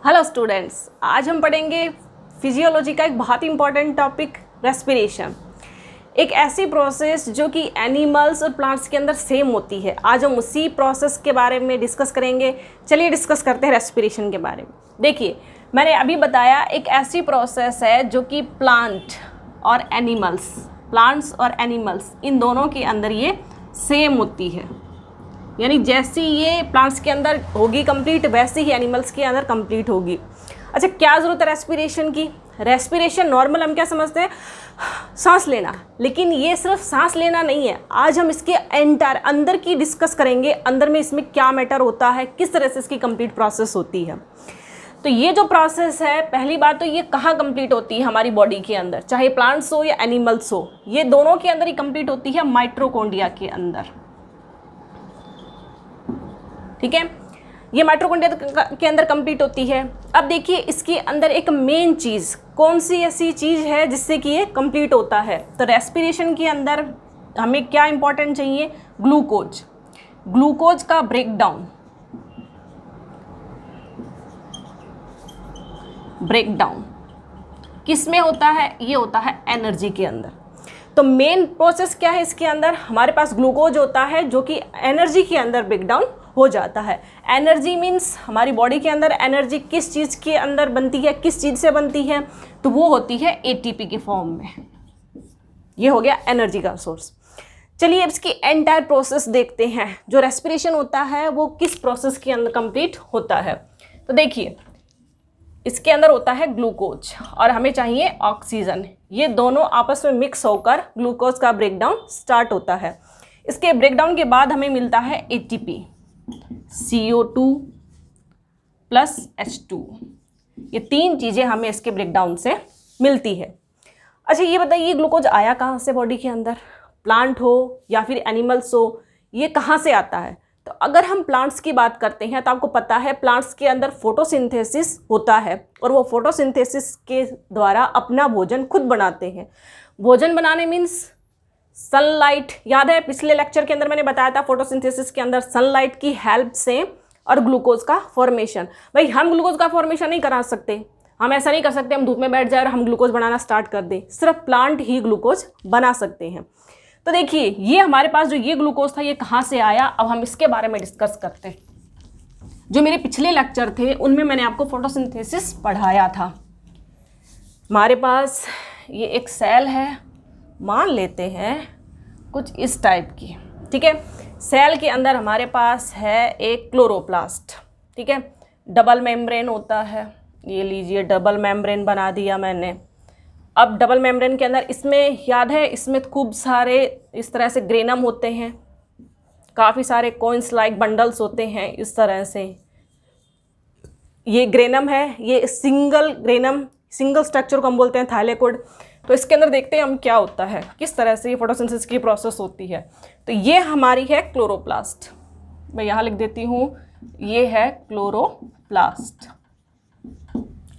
Hello students, आज हम पढ़ेंगे फिजियोलॉजी का एक बहुत ही इंपॉर्टेंट टॉपिक रेस्पिरेशन। एक ऐसी प्रोसेस जो कि एनिमल्स और प्लांट्स के अंदर सेम होती है। आज हम उसी प्रोसेस के बारे में डिस्कस करेंगे। चलिए डिस्कस करते हैं रेस्पिरेशन के बारे में। देखिए, मैंने अभी बताया एक ऐसी प्रोसेस है जो कि प्लांट्स और एनिमल्स इन दोनों के अंदर ये सेम होती है। यानी जैसी ये प्लांट्स के अंदर होगी कंप्लीट, वैसे ही एनिमल्स के अंदर कंप्लीट होगी। अच्छा, क्या ज़रूरत है रेस्पिरेशन की? रेस्पिरेशन नॉर्मल हम क्या समझते हैं, सांस लेना, लेकिन ये सिर्फ सांस लेना नहीं है। आज हम इसके एंटायर अंदर की डिस्कस करेंगे, अंदर में इसमें क्या मैटर होता है, किस तरह से इसकी कंप्लीट प्रोसेस होती है। तो ये जो प्रोसेस है, पहली बात तो ये कहाँ कंप्लीट होती है हमारी बॉडी के अंदर, चाहे प्लांट्स हो या एनिमल्स हो, ये दोनों के अंदर ही कंप्लीट होती है, माइटोकॉन्ड्रिया के अंदर। ठीक है, ये माइटोकॉन्ड्रिया के अंदर कंप्लीट होती है। अब देखिए, इसके अंदर एक मेन चीज़, कौन सी ऐसी चीज़ है जिससे कि ये कंप्लीट होता है? तो रेस्पिरेशन के अंदर हमें क्या इंपॉर्टेंट चाहिए? ग्लूकोज। ग्लूकोज का ब्रेकडाउन किस में होता है? ये होता है एनर्जी के अंदर। तो मेन प्रोसेस क्या है इसके अंदर? हमारे पास ग्लूकोज होता है जो कि एनर्जी के अंदर ब्रेकडाउन हो जाता है। एनर्जी मीन्स हमारी बॉडी के अंदर एनर्जी किस चीज़ के अंदर बनती है, किस चीज़ से बनती है? तो वो होती है एटीपी के फॉर्म में। ये हो गया एनर्जी का सोर्स। चलिए अब इसकी एंटायर प्रोसेस देखते हैं। जो रेस्पिरेशन होता है वो किस प्रोसेस के अंदर कंप्लीट होता है? तो देखिए, इसके अंदर होता है ग्लूकोज और हमें चाहिए ऑक्सीजन। ये दोनों आपस में मिक्स होकर ग्लूकोज का ब्रेकडाउन स्टार्ट होता है। इसके ब्रेकडाउन के बाद हमें मिलता है एटीपी, CO2 प्लस H2। ये तीन चीज़ें हमें इसके ब्रेकडाउन से मिलती है। अच्छा, ये बताइए ग्लूकोज आया कहाँ से बॉडी के अंदर? प्लांट हो या फिर एनिमल्स हो, ये कहाँ से आता है? तो अगर हम प्लांट्स की बात करते हैं तो आपको पता है प्लांट्स के अंदर फोटोसिंथेसिस होता है और वो फोटोसिंथेसिस के द्वारा अपना भोजन खुद बनाते हैं। भोजन बनाने मीन्स सनलाइट। याद है पिछले लेक्चर के अंदर मैंने बताया था फोटोसिंथेसिस के अंदर सनलाइट की हेल्प से और ग्लूकोज का फॉर्मेशन। भाई हम ग्लूकोज का फॉर्मेशन नहीं करा सकते, हम ऐसा नहीं कर सकते हम धूप में बैठ जाए और हम ग्लूकोज बनाना स्टार्ट कर दें। सिर्फ प्लांट ही ग्लूकोज बना सकते हैं। तो देखिए, ये हमारे पास जो ये ग्लूकोज था ये कहाँ से आया, अब हम इसके बारे में डिस्कस करते हैं। जो मेरे पिछले लेक्चर थे उनमें मैंने आपको फोटोसिंथेसिस पढ़ाया था। हमारे पास ये एक सेल है, मान लेते हैं कुछ इस टाइप की। ठीक है, सेल के अंदर हमारे पास है एक क्लोरोप्लास्ट। ठीक है, डबल मेम्ब्रेन होता है। ये लीजिए, डबल मेम्ब्रेन बना दिया मैंने। अब डबल मेम्ब्रेन के अंदर इसमें याद है इसमें खूब सारे इस तरह से ग्रेनम होते हैं, काफ़ी सारे कॉइन्स लाइक बंडल्स होते हैं इस तरह से। ये ग्रेनम है, ये सिंगल स्ट्रक्चर को हम बोलते हैं थाइलेकोइड। तो इसके अंदर देखते हैं हम क्या होता है, किस तरह से ये फोटोसिंथेसिस की प्रोसेस होती है। तो ये हमारी है क्लोरोप्लास्ट। मैं यहाँ लिख देती हूँ, ये है क्लोरोप्लास्ट।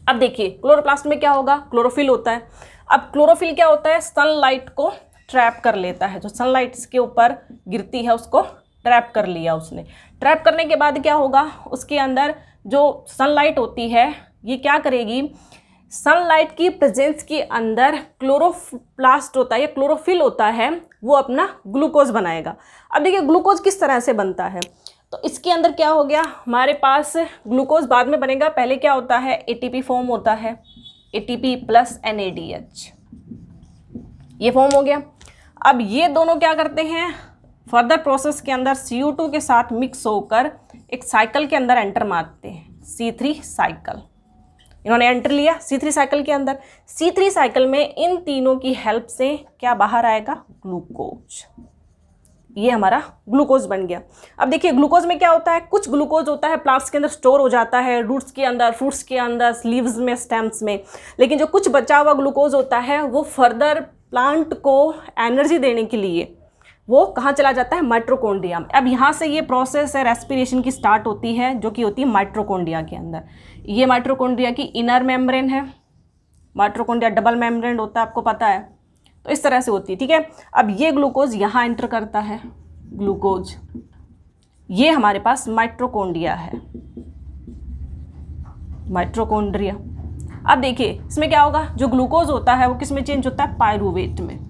अब देखिए क्लोरोप्लास्ट में क्या होगा, क्लोरोफिल होता है। अब क्लोरोफिल क्या होता है, सनलाइट को ट्रैप कर लेता है। जो सनलाइट इसके ऊपर गिरती है उसको ट्रैप कर लिया उसने। ट्रैप करने के बाद क्या होगा, उसके अंदर जो सनलाइट होती है ये क्या करेगी, सनलाइट की प्रेजेंस के अंदर क्लोरोप्लास्ट होता है या क्लोरोफिल होता है, वो अपना ग्लूकोज बनाएगा। अब देखिए ग्लूकोज किस तरह से बनता है। तो इसके अंदर क्या हो गया, हमारे पास ग्लूकोज बाद में बनेगा। पहले क्या होता है, एटीपी फॉर्म होता है, एटीपी प्लस NADH, ये फॉर्म हो गया। अब ये दोनों क्या करते हैं, फर्दर प्रोसेस के अंदर CO2 के साथ मिक्स होकर एक साइकिल के अंदर एंटर मारते हैं, C3 साइकिल। इन्होंने एंटर लिया C3 साइकिल के अंदर। C3 साइकिल में इन तीनों की हेल्प से क्या बाहर आएगा, ग्लूकोज। ये हमारा ग्लूकोज बन गया। अब देखिए ग्लूकोज में क्या होता है, कुछ ग्लूकोज होता है प्लांट्स के अंदर स्टोर हो जाता है, रूट्स के अंदर, फ्रूट्स के अंदर, लीव्स में, स्टेम्स में। लेकिन जो कुछ बचा हुआ ग्लूकोज होता है वो फर्दर प्लांट को एनर्जी देने के लिए वो कहाँ चला जाता है, माइटोकॉन्ड्रिया में। अब यहाँ से ये प्रोसेस है रेस्पिरेशन की स्टार्ट होती है, जो कि होती है माइटोकॉन्ड्रिया के अंदर। ये माइटोकॉन्ड्रिया की इनर मेम्ब्रेन है। माइटोकॉन्ड्रिया डबल मेम्ब्रेन होता है, आपको पता है। तो इस तरह से होती है। ठीक है, अब ये ग्लूकोज यहाँ एंटर करता है, ग्लूकोज ये हमारे पास माइटोकॉन्ड्रिया है। माइटोकॉन्ड्रिया। अब देखिए इसमें क्या होगा, जो ग्लूकोज होता है वो किस में चेंज होता है, पायरूवेट में।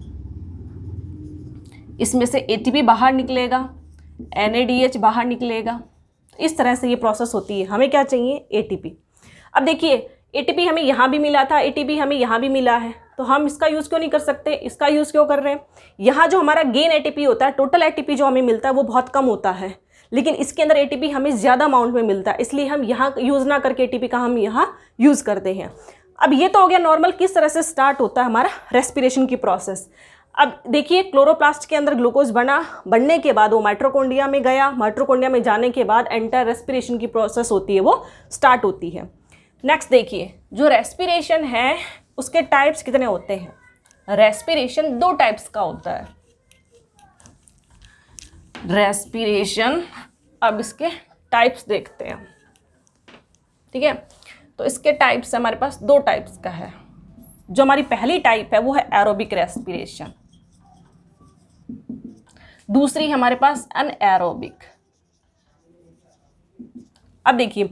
इसमें से एटीपी बाहर निकलेगा, NADH बाहर निकलेगा। इस तरह से ये प्रोसेस होती है। हमें क्या चाहिए, एटीपी। अब देखिए एटीपी हमें यहाँ भी मिला था, एटीपी हमें यहाँ भी मिला है, तो हम इसका यूज़ क्यों नहीं कर सकते, इसका यूज़ क्यों कर रहे हैं। यहाँ जो हमारा गेन एटीपी होता है, टोटल एटीपी जो हमें मिलता है वो बहुत कम होता है, लेकिन इसके अंदर एटीपी हमें ज़्यादा अमाउंट में मिलता है, इसलिए हम यहाँ यूज़ ना करके एटीपी का हम यहाँ यूज़ करते हैं। अब ये तो हो गया नॉर्मल किस तरह से स्टार्ट होता है हमारा रेस्पिरेशन की प्रोसेस। अब देखिए क्लोरोप्लास्ट के अंदर ग्लूकोज बनने के बाद वो माइटोकॉन्ड्रिया में गया, माइटोकॉन्ड्रिया में जाने के बाद एंटायर रेस्पिरेशन की प्रोसेस होती है वो स्टार्ट होती है। नेक्स्ट देखिए जो रेस्पिरेशन है उसके टाइप्स कितने होते हैं। रेस्पिरेशन 2 टाइप्स का होता है रेस्पिरेशन। अब इसके टाइप्स देखते हैं, ठीक है। तो इसके टाइप्स हमारे पास 2 टाइप्स का है। जो हमारी पहली टाइप है वो है एरोबिक रेस्पिरेशन, दूसरी हमारे पास अनएरोबिक। अब देखिए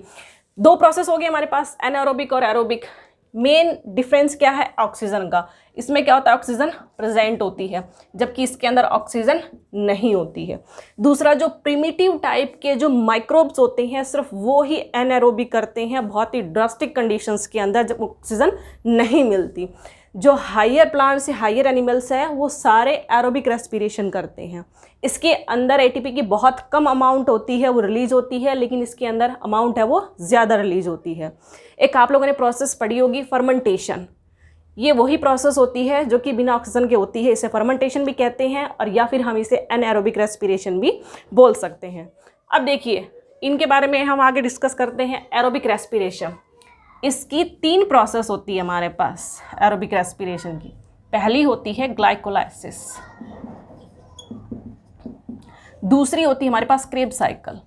2 प्रोसेस हो गए हमारे पास, एनारोबिक और एरोबिक। मेन डिफरेंस क्या है, ऑक्सीजन का। इसमें क्या होता है, ऑक्सीजन प्रेजेंट होती है जबकि इसके अंदर ऑक्सीजन नहीं होती है। दूसरा जो प्रिमिटिव टाइप के जो माइक्रोब्स होते हैं सिर्फ वो ही एनारोबिक करते हैं, बहुत ही ड्रास्टिक कंडीशंस के अंदर जब ऑक्सीजन नहीं मिलती। जो हायर प्लांट्स या हायर एनिमल्स हैं वो सारे एरोबिक रेस्पिरेशन करते हैं। इसके अंदर एटीपी की बहुत कम अमाउंट होती है, वो रिलीज होती है, लेकिन इसके अंदर अमाउंट है वो ज़्यादा रिलीज होती है। एक आप लोगों ने प्रोसेस पढ़ी होगी फर्मेंटेशन, ये वही प्रोसेस होती है जो कि बिना ऑक्सीजन के होती है, इसे फर्मेंटेशन भी कहते हैं और या फिर हम इसे एनारोबिक रेस्पिरेशन भी बोल सकते हैं। अब देखिए इनके बारे में हम आगे डिस्कस करते हैं। एरोबिक रेस्पिरेशन, इसकी 3 प्रोसेस होती है हमारे पास एरोबिक रेस्पिरेशन की। पहली होती है ग्लाइकोलाइसिस, दूसरी होती है हमारे पास क्रेब्स साइकिल,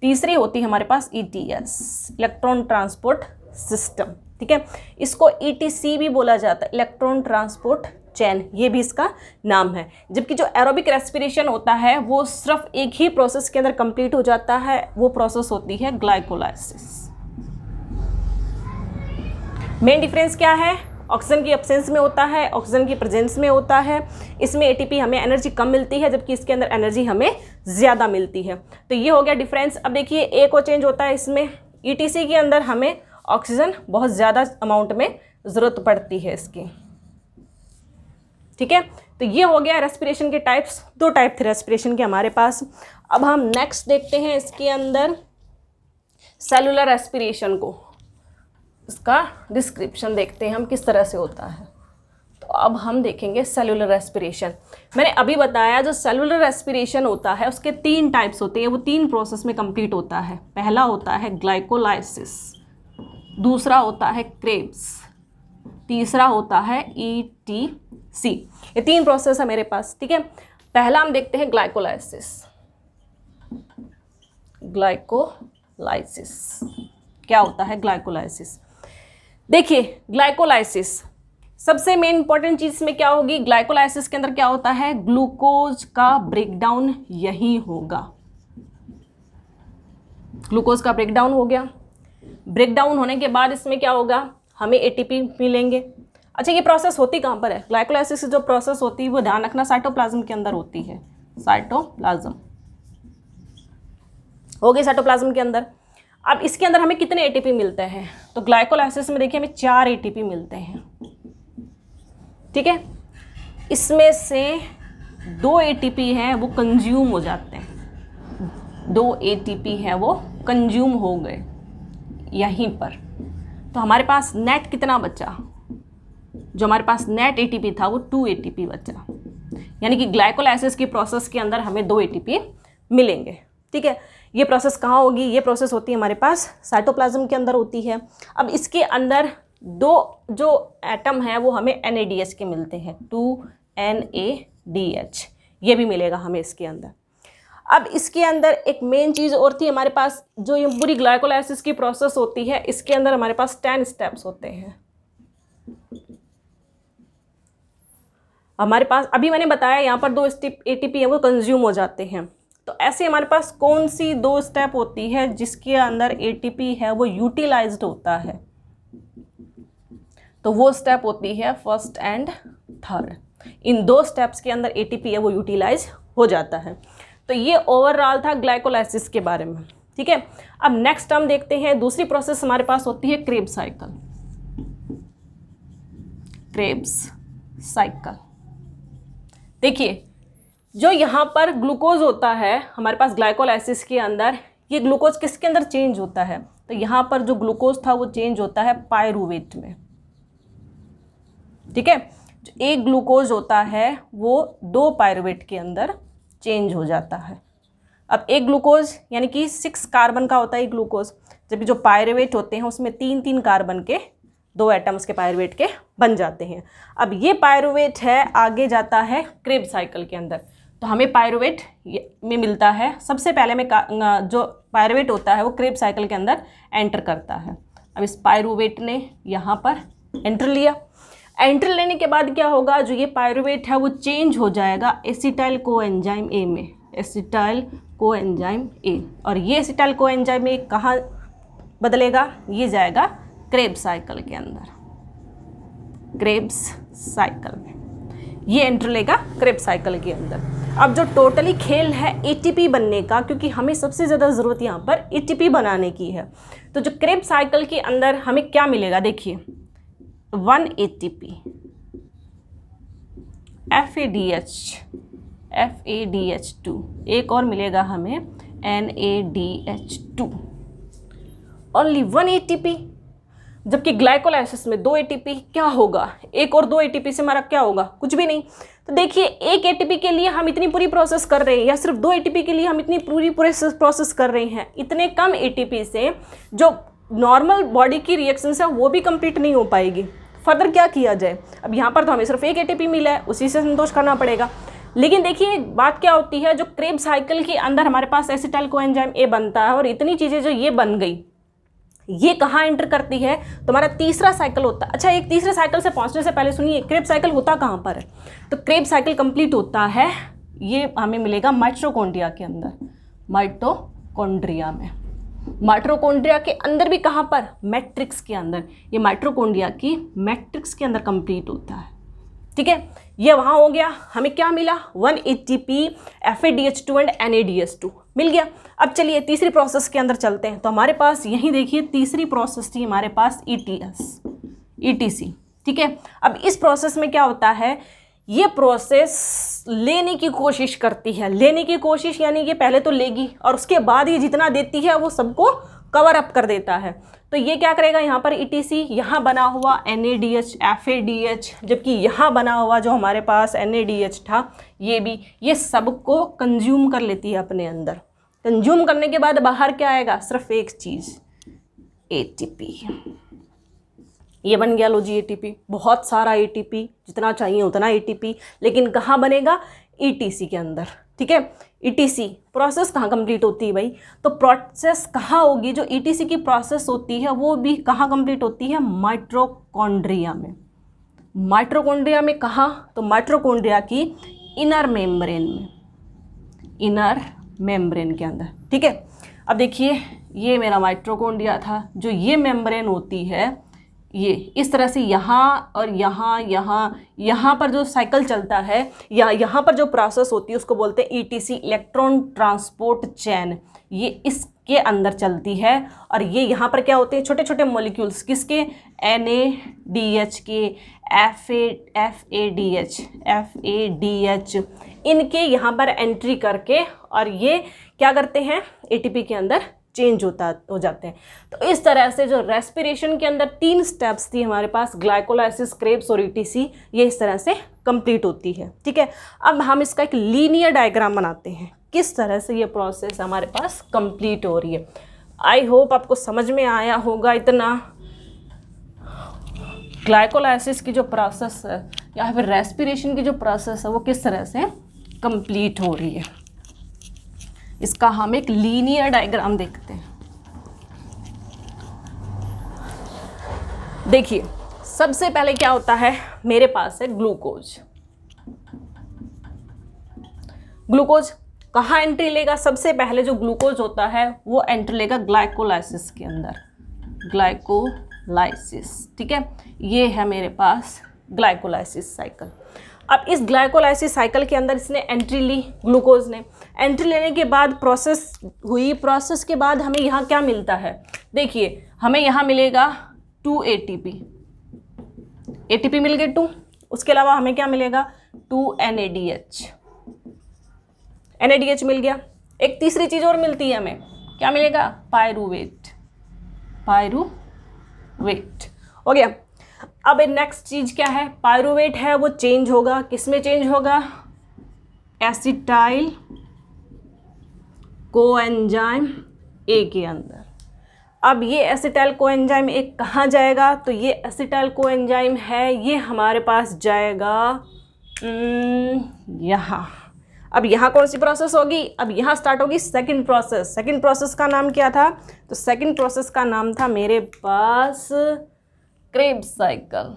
तीसरी होती है हमारे पास ETS, इलेक्ट्रॉन ट्रांसपोर्ट सिस्टम, ठीक है। इसको ETC भी बोला जाता है, इलेक्ट्रॉन ट्रांसपोर्ट चैन, ये भी इसका नाम है। जबकि जो एरोबिक रेस्पिरेशन होता है वो सिर्फ एक ही प्रोसेस के अंदर कंप्लीट हो जाता है, वो प्रोसेस होती है ग्लाइकोलाइसिस। मेन डिफरेंस क्या है, ऑक्सीजन की एब्सेंस में होता है, ऑक्सीजन की प्रेजेंस में होता है। इसमें एटीपी हमें एनर्जी कम मिलती है जबकि इसके अंदर एनर्जी हमें ज़्यादा मिलती है। तो ये हो गया डिफरेंस। अब देखिए एक और चेंज होता है इसमें, ETC के अंदर हमें ऑक्सीजन बहुत ज़्यादा अमाउंट में ज़रूरत पड़ती है इसकी, ठीक है। तो ये हो गया रेस्पिरेशन के टाइप्स, 2 टाइप थे रेस्पिरेशन के हमारे पास। अब हम नेक्स्ट देखते हैं इसके अंदर सेलुलर रेस्पिरेशन को, इसका डिस्क्रिप्शन देखते हैं हम किस तरह से होता है। तो अब हम देखेंगे सेलुलर रेस्पिरेशन। मैंने अभी बताया जो सेलुलर रेस्पिरेशन होता है उसके 3 टाइप्स होते हैं, वो 3 प्रोसेस में कंप्लीट होता है। पहला होता है ग्लाइकोलाइसिस, दूसरा होता है क्रेब्स, तीसरा होता है ETC। ये 3 प्रोसेस है मेरे पास, ठीक है। पहला हम देखते हैं ग्लाइकोलाइसिस। ग्लाइकोलाइसिस क्या होता है, ग्लाइकोलाइसिस देखिए। ग्लाइकोलाइसिस सबसे मेन इंपॉर्टेंट चीज इसमें क्या होगी, ग्लाइकोलाइसिस के अंदर क्या होता है, ग्लूकोज का ब्रेकडाउन यही होगा। ग्लूकोज का ब्रेकडाउन हो गया, ब्रेकडाउन होने के बाद इसमें क्या होगा, हमें एटीपी मिलेंगे। अच्छा ये प्रोसेस होती कहाँ पर है, ग्लाइकोलाइसिस की जो प्रोसेस होती है वो ध्यान रखना साइटोप्लाज्म के अंदर होती है। साइटोप्लाज्म हो गई साइटोप्लाज्म के अंदर। अब इसके अंदर हमें कितने एटीपी मिलते हैं, तो ग्लाइकोलाइसिस में देखिए हमें 4 एटीपी मिलते हैं, ठीक है। इसमें से 2 एटीपी हैं वो कंज्यूम हो जाते हैं, 2 एटीपी हैं वो कंज्यूम हो गए यहीं पर। तो हमारे पास नेट कितना बचा, जो हमारे पास नेट एटीपी था वो 2 एटीपी बचा, यानी कि ग्लाइकोलाइसिस की प्रोसेस के अंदर हमें 2 एटीपी मिलेंगे, ठीक है। ये प्रोसेस कहाँ होगी, ये प्रोसेस होती है हमारे पास साइटोप्लाज्म के अंदर होती है। अब इसके अंदर 2 जो एटम है वो हमें NADH के मिलते हैं, 2 NADH, ये भी मिलेगा हमें इसके अंदर। अब इसके अंदर एक मेन चीज़ और थी हमारे पास, जो ये पूरी ग्लाइकोलाइसिस की प्रोसेस होती है इसके अंदर हमारे पास 10 स्टेप्स होते हैं। हमारे पास अभी मैंने बताया यहाँ पर 2 एटीपी है वो कंज्यूम हो जाते हैं, तो ऐसे हमारे पास कौन सी 2 स्टेप होती है जिसके अंदर एटीपी है वो यूटिलाइज्ड होता है? तो वो स्टेप होती है first and third. In 2 steps के अंदर एटीपी है वो यूटिलाइज हो जाता है। तो ये ओवरऑल था ग्लाइकोलाइसिस के बारे में, ठीक है। अब नेक्स्ट हम देखते हैं दूसरी प्रोसेस हमारे पास होती है क्रेब्स साइकिल। क्रेब्स साइकिल, देखिए जो यहाँ पर ग्लूकोज होता है हमारे पास ग्लाइकोलाइसिस के अंदर, ये ग्लूकोज किसके अंदर चेंज होता है? तो यहाँ पर जो ग्लूकोज था वो चेंज होता है पायरूवेट में, ठीक है। जो एक ग्लूकोज होता है वो 2 पायरूवेट के अंदर चेंज हो जाता है। अब एक ग्लूकोज यानी कि 6 कार्बन का होता है एक ग्लूकोज, जबकि जो पायरूवेट होते हैं उसमें 3-3 कार्बन के 2 एटम्स के पायरूवेट के बन जाते हैं। अब ये पायरूवेट है आगे जाता है क्रेब साइकिल के अंदर, तो हमें पायरूवेट में मिलता है सबसे पहले में जो पायरूवेट होता है वो क्रेब साइकिल के अंदर एंटर करता है। अब इस पायरूवेट ने यहाँ पर एंटर लिया। एंटर लेने के बाद क्या होगा, जो ये पायरूवेट है वो चेंज हो जाएगा एसिटाइल कोएंजाइम ए में, एसिटाइल कोएंजाइम ए। और ये एसिटाइल कोएंजाइम ए कहाँ बदलेगा? ये जाएगा क्रेब साइकिल के अंदर, क्रेब्स साइकिल में ये एंटर लेगा क्रेब साइकिल के अंदर। अब जो टोटली खेल है एटीपी बनने का, क्योंकि हमें सबसे ज़्यादा ज़रूरत यहाँ पर एटीपी बनाने की है, तो जो क्रेब साइकिल के अंदर हमें क्या मिलेगा? देखिए 1 ATP FADH2, एक और मिलेगा हमें NADH2, ओनली 1 ATP। जबकि ग्लाइकोलाइसिस में 2 ATP, क्या होगा? एक और 2 ATP से हमारा क्या होगा? कुछ भी नहीं। तो देखिए 1 ATP के लिए हम इतनी पूरी प्रोसेस कर रहे हैं, या सिर्फ 2 ATP के लिए हम इतनी पूरी प्रोसेस कर रहे हैं। इतने कम ATP से जो नॉर्मल बॉडी की रिएक्शंस है वो भी कंप्लीट नहीं हो पाएगी। फर्दर क्या किया जाए? अब यहाँ पर तो हमें सिर्फ 1 ATP मिला है, उसी से संतोष करना पड़ेगा। लेकिन देखिए बात क्या होती है, जो क्रेब साइकिल के अंदर हमारे पास एसिटाइल कोएंजाइम ए बनता है और इतनी चीज़ें जो ये बन गई, ये कहाँ एंटर करती है? तो हमारा तीसरा साइकिल होता है। अच्छा, एक तीसरे साइकिल से पहुँचने से पहले सुनिए, क्रेब साइकिल होता कहाँ पर है? तो क्रेब साइकिल कंप्लीट होता है, ये हमें मिलेगा माइटोकॉन्ड्रिया के अंदर, माइटोकॉन्ड्रिया में। माइटोकॉन्ड्रिया के अंदर भी कहाँ पर? मैट्रिक्स के अंदर। ये माइटोकॉन्ड्रिया की मैट्रिक्स के अंदर कंप्लीट होता है, ठीक है। ये वहाँ हो गया। हमें क्या मिला? 1 ATP FADH2 एंड NADH2 मिल गया। अब चलिए तीसरी प्रोसेस के अंदर चलते हैं। तो हमारे पास यहीं देखिए तीसरी प्रोसेस थी हमारे पास ETC, ठीक है। अब इस प्रोसेस में क्या होता है, ये प्रोसेस लेने की कोशिश करती है। लेने की कोशिश यानी ये पहले तो लेगी और उसके बाद ये जितना देती है वो सबको कवर अप कर देता है। तो ये क्या करेगा, यहाँ पर ETC, यहाँ बना हुआ NADH FADH, जबकि यहाँ बना हुआ जो हमारे पास NADH था ये सबको कंज्यूम कर लेती है अपने अंदर। कंज्यूम करने के बाद बाहर क्या आएगा? सिर्फ एक चीज़, ATP। ये बन गया लो जी ATP, बहुत सारा ATP, जितना चाहिए उतना ATP, लेकिन कहाँ बनेगा? ETC के अंदर, ठीक है। ETC प्रोसेस कहाँ कंप्लीट होती है भाई? तो प्रोसेस कहाँ होगी? जो ETC की प्रोसेस होती है वो भी कहाँ कंप्लीट होती है? माइटोकॉन्ड्रिया में। माइटोकॉन्ड्रिया में कहाँ? तो माइटोकॉन्ड्रिया की इनर मेम्ब्रेन में, इनर मेम्ब्रेन के अंदर, ठीक है। अब देखिए ये मेरा माइटोकॉन्ड्रिया था, जो ये मेम्ब्रेन होती है ये इस तरह से यहाँ और यहाँ पर जो साइकिल चलता है या यहाँ पर जो प्रोसेस होती है उसको बोलते हैं ETC, इलेक्ट्रॉन ट्रांसपोर्ट चैन। ये इसके अंदर चलती है और ये यहाँ पर क्या होते हैं? छोटे छोटे मॉलिक्यूल्स, किसके? NADH के, FADH, इनके यहाँ पर एंट्री करके और ये क्या करते हैं? ATP के अंदर चेंज हो जाते हैं। तो इस तरह से जो रेस्पिरेशन के अंदर 3 स्टेप्स थी हमारे पास, ग्लाइकोलाइसिस, क्रेब्स और ETC, ये इस तरह से कंप्लीट होती है, ठीक है। अब हम इसका एक लीनियर डायग्राम बनाते हैं, किस तरह से ये प्रोसेस हमारे पास कंप्लीट हो रही है। आई होप आपको समझ में आया होगा इतना। ग्लाइकोलाइसिस की जो प्रोसेस है या फिर रेस्पिरेशन की जो प्रोसेस है वो किस तरह से कंप्लीट हो रही है, इसका हम एक लीनियर डायग्राम देखते हैं। देखिए सबसे पहले क्या होता है, मेरे पास है ग्लूकोज। कहाँ एंट्री लेगा? सबसे पहले जो ग्लूकोज होता है वो एंट्री लेगा ग्लाइकोलाइसिस के अंदर, ग्लाइकोलाइसिस, ठीक है। ये है मेरे पास ग्लाइकोलाइसिस साइकिल। अब इस ग्लाइकोलाइसिस साइकिल के अंदर इसने एंट्री ली, ग्लूकोज ने एंट्री लेने के बाद प्रोसेस हुई, प्रोसेस के बाद हमें यहाँ क्या मिलता है? देखिए हमें यहाँ मिलेगा 2 ATP, ATP मिल गए 2, उसके अलावा हमें क्या मिलेगा? 2 NADH, NADH मिल गया। एक तीसरी चीज़ और मिलती है हमें, क्या मिलेगा? पायरूवेट, पायरूवेट हो गया। अब नेक्स्ट चीज़ क्या है? पायरूवेट है वो चेंज होगा, किस में चेंज होगा? एसिटाइल कोएंजाइम ए के अंदर। अब ये एसिटाइल कोएंजाइम ए कहाँ जाएगा? तो ये एसिटाइल कोएंजाइम है, ये हमारे पास जाएगा यहाँ। अब यहाँ कौन सी प्रोसेस होगी? अब यहाँ स्टार्ट होगी सेकंड प्रोसेस। सेकंड प्रोसेस का नाम क्या था? तो सेकंड प्रोसेस का नाम था मेरे पास क्रेब्स साइकिल,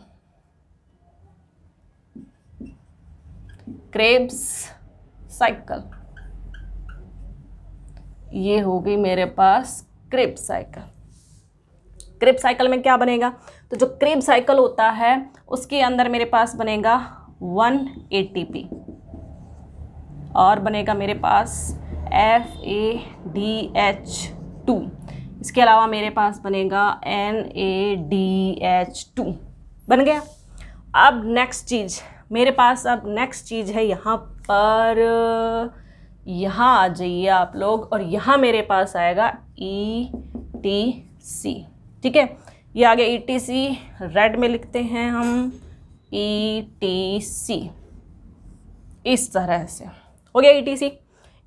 क्रेब्स साइकिल। ये हो गई मेरे पास क्रेब्स साइकिल। क्रेब्स साइकिल में क्या बनेगा? तो जो क्रेब्स साइकिल होता है उसके अंदर मेरे पास बनेगा 1 ATP और बनेगा मेरे पास FADH2। इसके अलावा मेरे पास बनेगा NADH2, बन गया। अब नेक्स्ट चीज़ मेरे पास, अब नेक्स्ट चीज़ है यहाँ पर, यहाँ आ जाइए आप लोग, और यहाँ मेरे पास आएगा ETC, ठीक है। ये आगे ETC रेड में लिखते हैं हम, ETC, इस तरह से हो गया ETC।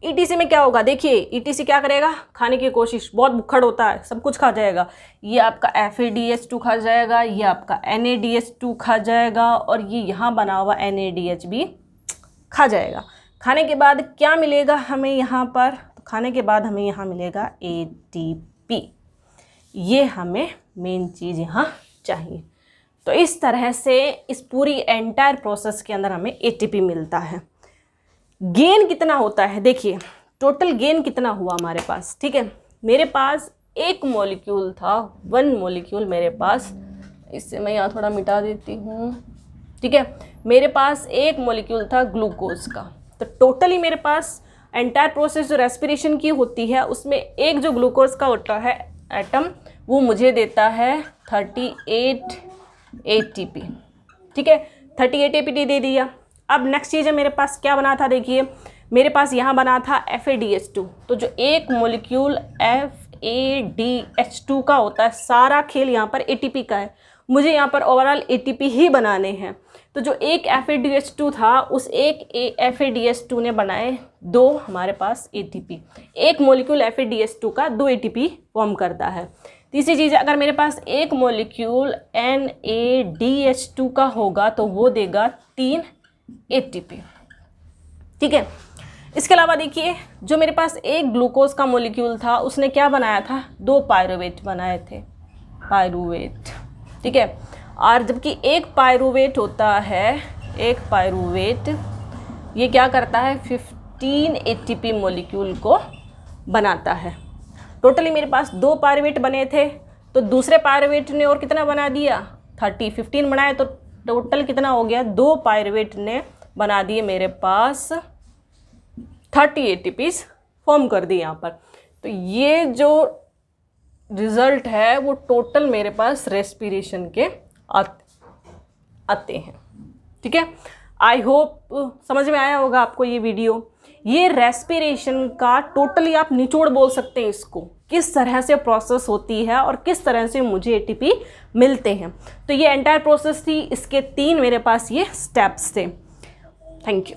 ETC में क्या होगा? देखिए ETC क्या करेगा? खाने की कोशिश, बहुत भुक्खड़ होता है, सब कुछ खा जाएगा। ये आपका FADH2 खा जाएगा, ये आपका NADH2 खा जाएगा, और ये यहाँ बना हुआ NADH भी खा जाएगा। खाने के बाद क्या मिलेगा हमें यहाँ पर? तो खाने के बाद हमें यहाँ मिलेगा ATP। ये हमें मेन चीज़ यहाँ चाहिए। तो इस तरह से इस पूरी एंटायर प्रोसेस के अंदर हमें ATP मिलता है। गेन कितना होता है? देखिए टोटल गेन कितना हुआ हमारे पास, ठीक है। मेरे पास एक मॉलिक्यूल था, 1 मॉलिक्यूल मेरे पास, इससे मैं यहाँ थोड़ा मिटा देती हूँ, ठीक है। मेरे पास एक मॉलिक्यूल था ग्लूकोज का। तो टोटली मेरे पास एंटायर प्रोसेस जो रेस्पिरेशन की होती है उसमें एक जो ग्लूकोज का होता है एटम, वो मुझे देता है 38 ATP, ठीक है। 38 ATP दे दिया। अब नेक्स्ट चीज़ है मेरे पास क्या बना था? देखिए मेरे पास यहाँ बना था FADH2। तो जो एक मॉलिक्यूल FADH2 का होता है, सारा खेल यहाँ पर ATP का है। मुझे यहाँ पर ओवरऑल ATP ही बनाने हैं। तो जो एक FADH2 था, उस एक FADH2 ने बनाए 2 हमारे पास ATP। एक मॉलिक्यूल FADH2 का 2 ATP फॉर्म करता है। तीसरी चीज़, अगर मेरे पास एक मॉलिक्यूल NADH2 का होगा तो वो देगा 3 ATP, ठीक है। इसके अलावा देखिए जो मेरे पास एक ग्लूकोज का मॉलिक्यूल था उसने क्या बनाया था? 2 पायरूवेट बनाए थे, पायरूवेट, ठीक है। और जबकि एक पायरूवेट होता है, एक पायरूवेट ये क्या करता है? 15 ATP मॉलिक्यूल को बनाता है। टोटली मेरे पास 2 पायरूवेट बने थे, तो दूसरे पायरूवेट ने और कितना बना दिया? 15 बनाए, तो टोटल कितना हो गया? 2 पायरूवेट ने बना दिए मेरे पास 30 ATPs फॉर्म कर दिए यहाँ पर। तो ये जो रिज़ल्ट है वो टोटल मेरे पास रेस्पिरेशन के आते हैं, ठीक है। आई होप समझ में आया होगा आपको ये वीडियो। ये रेस्पिरेशन का टोटली आप निचोड़ बोल सकते हैं इसको, किस तरह से प्रोसेस होती है और किस तरह से मुझे ATP मिलते हैं। तो ये एंटायर प्रोसेस थी, इसके 3 मेरे पास ये स्टेप्स थे। Thank you.